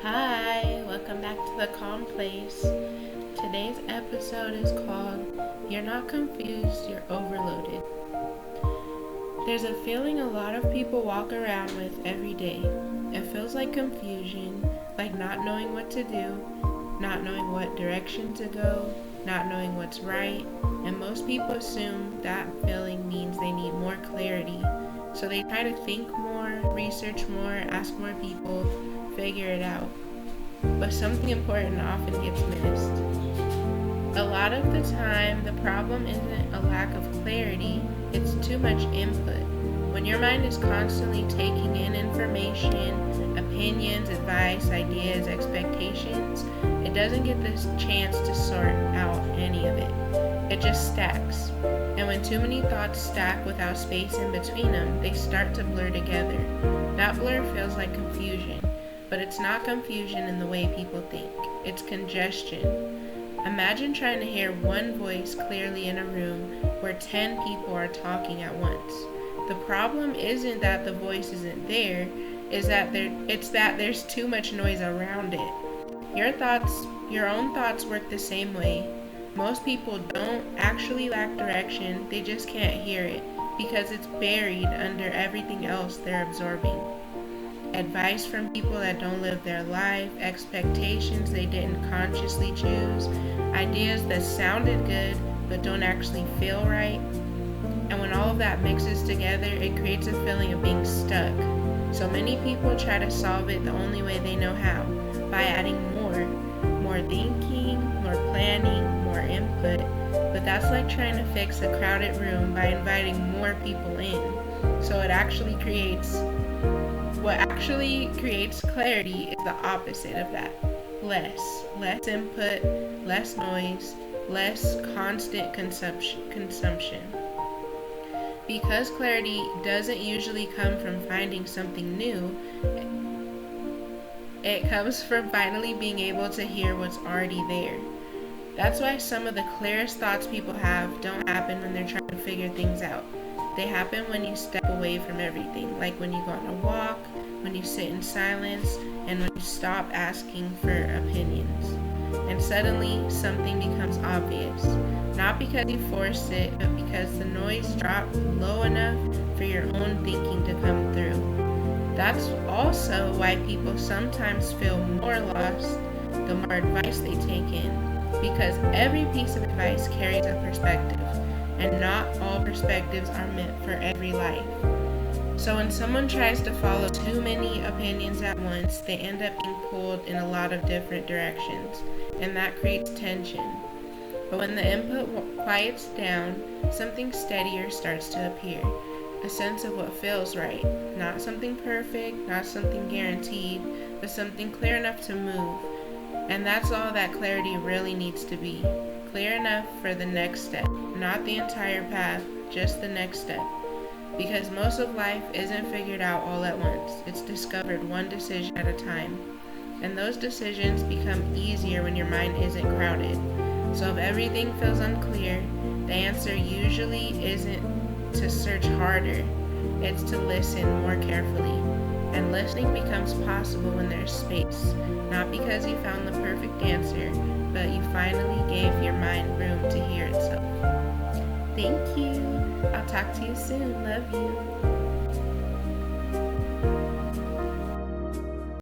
Hi, welcome back to the Calm Place. Today's episode is called You're Not Confused, You're Overloaded. There's a feeling a lot of people walk around with every day. It feels like confusion, like not knowing what to do, not knowing what direction to go, not knowing what's right, and most people assume that feeling means they need more clarity. So they try to think more, research more, ask more people, figure it out. But something important often gets missed. A lot of the time, the problem isn't a lack of clarity, it's too much input. When your mind is constantly taking in information, opinions, advice, ideas, expectations, it doesn't get this chance to sort out any of it. It just stacks. And when too many thoughts stack without space in between them, they start to blur together. That blur feels like confusion. But it's not confusion in the way people think. It's congestion. Imagine trying to hear one voice clearly in a room where 10 people are talking at once. The problem isn't that the voice isn't there, it's that there's too much noise around it. Your own thoughts work the same way. Most people don't actually lack direction, they just can't hear it because it's buried under everything else they're absorbing. Advice from people that don't live their life, expectations they didn't consciously choose, ideas that sounded good but don't actually feel right. And when all of that mixes together, it creates a feeling of being stuck. So many people try to solve it the only way they know how, by adding more thinking, more planning, more input. But that's like trying to fix a crowded room by inviting more people in. So what actually creates clarity is the opposite of that. Less input, less noise, less constant consumption. Because clarity doesn't usually come from finding something new, it comes from finally being able to hear what's already there. That's why some of the clearest thoughts people have don't happen when they're trying to figure things out. They happen when you step away from everything, like when you go on a walk, when you sit in silence, and when you stop asking for opinions. And suddenly, something becomes obvious. Not because you forced it, but because the noise dropped low enough for your own thinking to come through. That's also why people sometimes feel more lost the more advice they take in, because every piece of advice carries a perspective, and not all perspectives are meant for every life. So when someone tries to follow too many opinions at once, they end up being pulled in a lot of different directions, and that creates tension. But when the input quiets down, something steadier starts to appear. A sense of what feels right. Not something perfect, not something guaranteed, but something clear enough to move. And that's all that clarity really needs to be. Clear enough for the next step. Not the entire path, just the next step. Because most of life isn't figured out all at once. It's discovered one decision at a time. And those decisions become easier when your mind isn't crowded. So if everything feels unclear, the answer usually isn't to search harder. It's to listen more carefully. And listening becomes possible when there's space. Not because you found the perfect answer, but you finally gave your mind room to hear itself. Thank you. I'll talk to you soon. Love you.